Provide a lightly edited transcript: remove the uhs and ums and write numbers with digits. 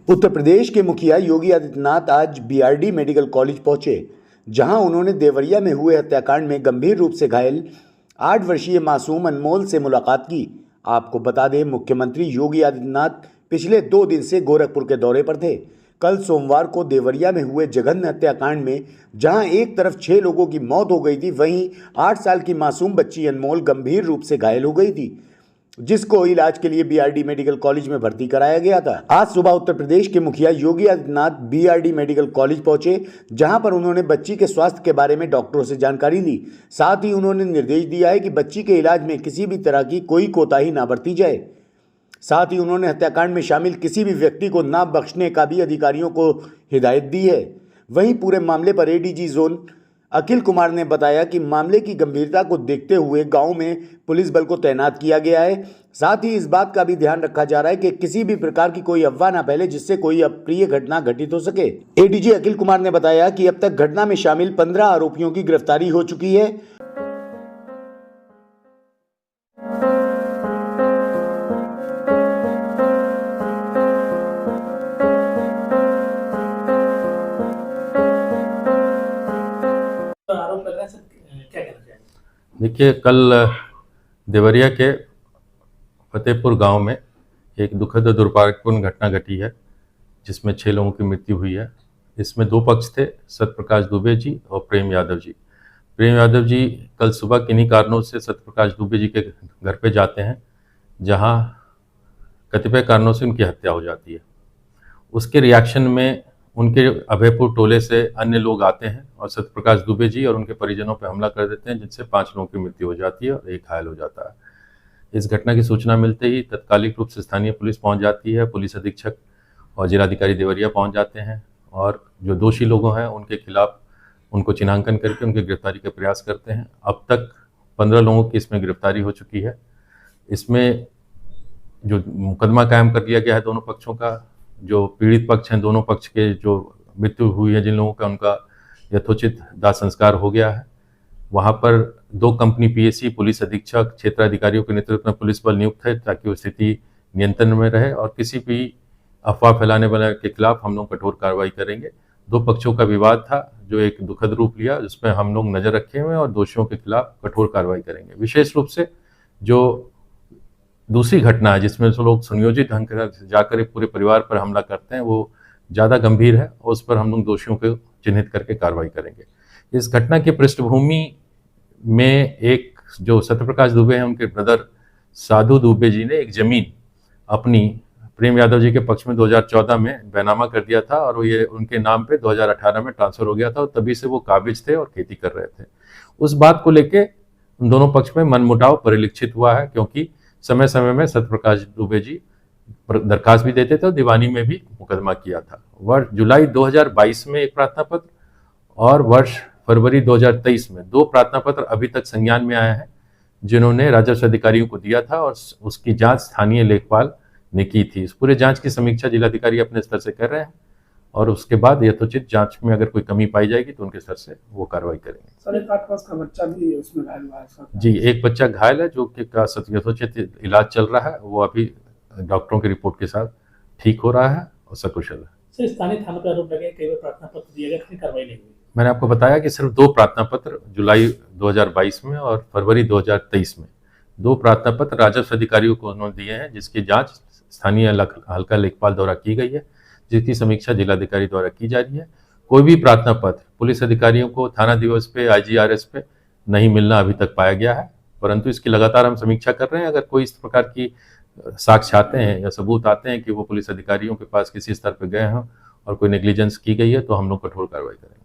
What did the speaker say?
उत्तर प्रदेश के मुखिया योगी आदित्यनाथ आज बीआरडी मेडिकल कॉलेज पहुंचे, जहां उन्होंने देवरिया में हुए हत्याकांड में गंभीर रूप से घायल 8 वर्षीय मासूम अनमोल से मुलाकात की। आपको बता दें, मुख्यमंत्री योगी आदित्यनाथ पिछले 2 दिन से गोरखपुर के दौरे पर थे। कल सोमवार को देवरिया में हुए जघन्य हत्याकांड में जहां एक तरफ 6 लोगों की मौत हो गई थी, वहीं 8 साल की मासूम बच्ची अनमोल गंभीर रूप से घायल हो गई थी, जिसको इलाज के लिए बीआरडी मेडिकल कॉलेज में भर्ती कराया गया था। आज सुबह उत्तर प्रदेश के मुखिया Yogi Adityanath BRD medical college पहुंचे, जहां पर उन्होंने बच्ची के स्वास्थ्य के बारे में डॉक्टरों से जानकारी ली। साथ ही उन्होंने निर्देश दिया है कि बच्ची के इलाज में किसी भी तरह की कोई कोताही ना बरती जाए। साथ ही उन्होंने हत्याकांड में शामिल किसी भी व्यक्ति को ना बख्शने का भी अधिकारियों को हिदायत दी है। वहीं पूरे मामले पर एडीजी जोन अखिल कुमार ने बताया कि मामले की गंभीरता को देखते हुए गांव में पुलिस बल को तैनात किया गया है। साथ ही इस बात का भी ध्यान रखा जा रहा है कि किसी भी प्रकार की कोई अफवाह ना फैले, जिससे कोई अप्रिय घटना घटित हो सके। एडीजी अखिल कुमार ने बताया कि अब तक घटना में शामिल 15 आरोपियों की गिरफ्तारी हो चुकी है। आरोप लग रहा है सर, क्या कहना चाहेंगे? देखिए, कल देवरिया के फतेहपुर गांव में एक दुखद और दुर्भाग्यपूर्ण घटना घटी है, जिसमें 6 लोगों की मृत्यु हुई है। इसमें 2 पक्ष थे, सत्यप्रकाश दुबे जी और प्रेम यादव जी। प्रेम यादव जी कल सुबह किन्हीं कारणों से सत्यप्रकाश दुबे जी के घर पे जाते हैं, जहां कतिपय कारणों से उनकी हत्या हो जाती है। उसके रिएक्शन में उनके अभयपुर टोले से अन्य लोग आते हैं और सत्यप्रकाश दुबे जी और उनके परिजनों पर हमला कर देते हैं, जिनसे 5 लोगों की मृत्यु हो जाती है और 1 घायल हो जाता है। इस घटना की सूचना मिलते ही तत्कालिक रूप से स्थानीय पुलिस पहुंच जाती है। पुलिस अधीक्षक और जिलाधिकारी देवरिया पहुंच जाते हैं और जो दोषी लोग हैं उनके खिलाफ उनको चिन्हांकन करके उनकी गिरफ्तारी का प्रयास करते हैं। अब तक 15 लोगों की इसमें गिरफ्तारी हो चुकी है। इसमें जो मुकदमा कायम कर दिया गया है दोनों पक्षों का, जो पीड़ित पक्ष हैं दोनों पक्ष के जो मृत्यु हुई है जिन लोगों का, उनका यथोचित दाह संस्कार हो गया है। वहाँ पर 2 कंपनी पीएसी, पुलिस अधीक्षक, क्षेत्राधिकारियों के नेतृत्व में पुलिस बल नियुक्त है, ताकि वो स्थिति नियंत्रण में रहे और किसी भी अफवाह फैलाने वाले के खिलाफ हम लोग कठोर कार्रवाई करेंगे। 2 पक्षों का विवाद था जो एक दुखद रूप लिया, जिसमें हम लोग नजर रखे हुए और दोषियों के खिलाफ कठोर कार्रवाई करेंगे। विशेष रूप से जो दूसरी घटना है जिसमें जो लोग सुनियोजित ढंग से जाकर एक पूरे परिवार पर हमला करते हैं, वो ज़्यादा गंभीर है और उस पर हम लोग दोषियों को चिन्हित करके कार्रवाई करेंगे। इस घटना की पृष्ठभूमि में एक जो सत्यप्रकाश दुबे हैं, उनके ब्रदर साधु दुबे जी ने एक ज़मीन अपनी प्रेम यादव जी के पक्ष में 2014 में बैनामा कर दिया था और ये उनके नाम पे 2018 में ट्रांसफ़र हो गया था और तभी से वो काबिज थे और खेती कर रहे थे। उस बात को लेके उन दोनों पक्ष में मनमुटाव परिलक्षित हुआ है, क्योंकि समय समय में सत्यप्रकाश दुबे जी दरखास्त भी देते थे और दीवानी में भी मुकदमा किया था। वर्ष जुलाई 2022 में एक प्रार्थना पत्र और वर्ष फरवरी 2023 में 2 प्रार्थना पत्र अभी तक संज्ञान में आए हैं, जिन्होंने राजस्व अधिकारियों को दिया था और उसकी जांच स्थानीय लेखपाल ने की थी। इस पूरे जांच की समीक्षा जिलाधिकारी अपने स्तर से कर रहे हैं और उसके बाद यथोचित जांच में अगर कोई कमी पाई जाएगी तो उनके स्तर से वो कार्रवाई करेंगे। सर, एक आसपास का बच्चा भी उसमें घायल हुआ है जी, एक बच्चा घायल है जो कि का यथोचित इलाज चल रहा है। वो अभी डॉक्टरों की रिपोर्ट के साथ ठीक हो रहा है और सकुशल है। सर, स्थानीय थानों पर आरोप लगे, कई बार प्रार्थना पत्र दिए गए, कोई कार्रवाई नहीं हुई। मैंने आपको बताया कि सिर्फ 2 प्रार्थना पत्र जुलाई 2022 में और फरवरी 2023 में 2 प्रार्थना पत्र राजस्व अधिकारियों को उन्होंने दिए हैं, जिसकी जांच स्थानीय हल्का लेखपाल द्वारा की गई है, जिसकी समीक्षा जिलाधिकारी द्वारा की जा रही है। कोई भी प्रार्थना पत्र पुलिस अधिकारियों को थाना दिवस पे, आईजीआरएस पे नहीं मिलना अभी तक पाया गया है, परंतु इसकी लगातार हम समीक्षा कर रहे हैं। अगर कोई इस प्रकार की साक्ष्य आते हैं या सबूत आते हैं कि वो पुलिस अधिकारियों के पास किसी स्तर पर गए हैं और कोई नेग्लिजेंस की गई है, तो हम लोग कठोर कार्रवाई करें।